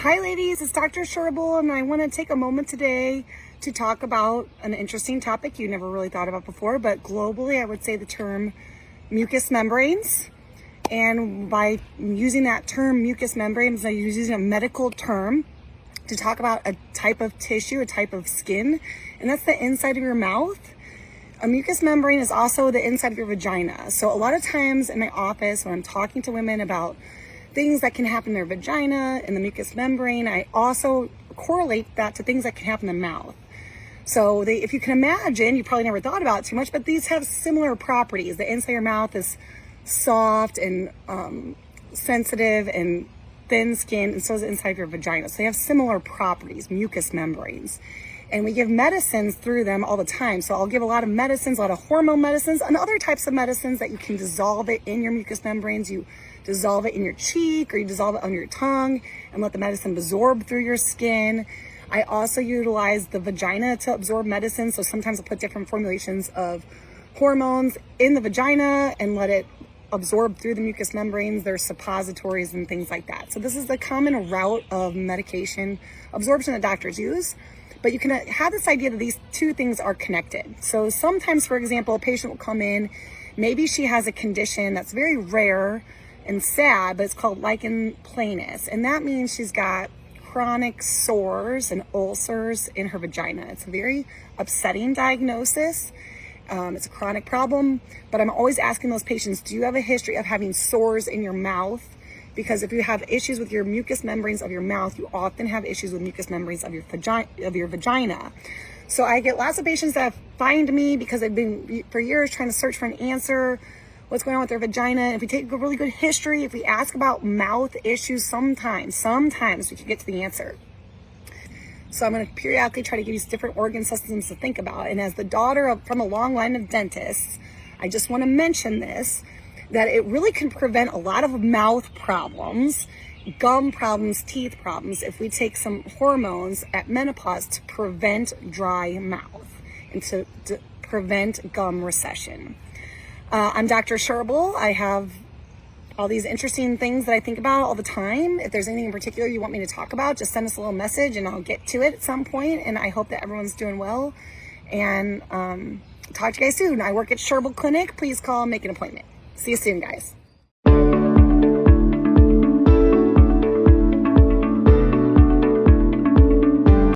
Hi ladies, it's Dr. Scherbel, and I want to take a moment today to talk about an interesting topic you never really thought about before, but globally I would say the term mucous membranes. And by using that term mucous membranes, I'm using a medical term to talk about a type of tissue, a type of skin, and that's the inside of your mouth. A mucous membrane is also the inside of your vagina. So a lot of times in my office when I'm talking to women about things that can happen in their vagina and the mucous membrane, I also correlate that to things that can happen in the mouth. So if you can imagine, you probably never thought about it too much, but these have similar properties. The inside of your mouth is soft and sensitive and thin skin, and so is the inside of your vagina. So they have similar properties, mucous membranes. And we give medicines through them all the time. So I'll give a lot of medicines, a lot of hormone medicines, and other types of medicines that you can dissolve it in your mucous membranes. You dissolve it in your cheek or you dissolve it on your tongue and let the medicine absorb through your skin. I also utilize the vagina to absorb medicine. So sometimes I'll put different formulations of hormones in the vagina and let it absorb through the mucous membranes. There's suppositories and things like that. So this is the common route of medication absorption that doctors use. But you can have this idea that these two things are connected. So sometimes, for example, a patient will come in, maybe she has a condition that's very rare and sad, but it's called lichen planus. And that means she's got chronic sores and ulcers in her vagina. It's a very upsetting diagnosis. It's a chronic problem, but I'm always asking those patients, do you have a history of having sores in your mouth? Because if you have issues with your mucous membranes of your mouth, you often have issues with mucous membranes of your vagina. So I get lots of patients that find me because they've been for years trying to search for an answer, what's going on with their vagina. If we take a really good history, if we ask about mouth issues, sometimes we can get to the answer. So I'm going to periodically try to give you different organ systems to think about. And as the daughter from a long line of dentists, I just want to mention this, that it really can prevent a lot of mouth problems, gum problems, teeth problems, if we take some hormones at menopause to prevent dry mouth and to prevent gum recession. I'm Dr. Scherbel. I have all these interesting things that I think about all the time. If there's anything in particular you want me to talk about, just send us a little message and I'll get to it at some point. And I hope that everyone's doing well. And talk to you guys soon. I work at Scherbel Clinic. Please call and make an appointment. See you soon, guys.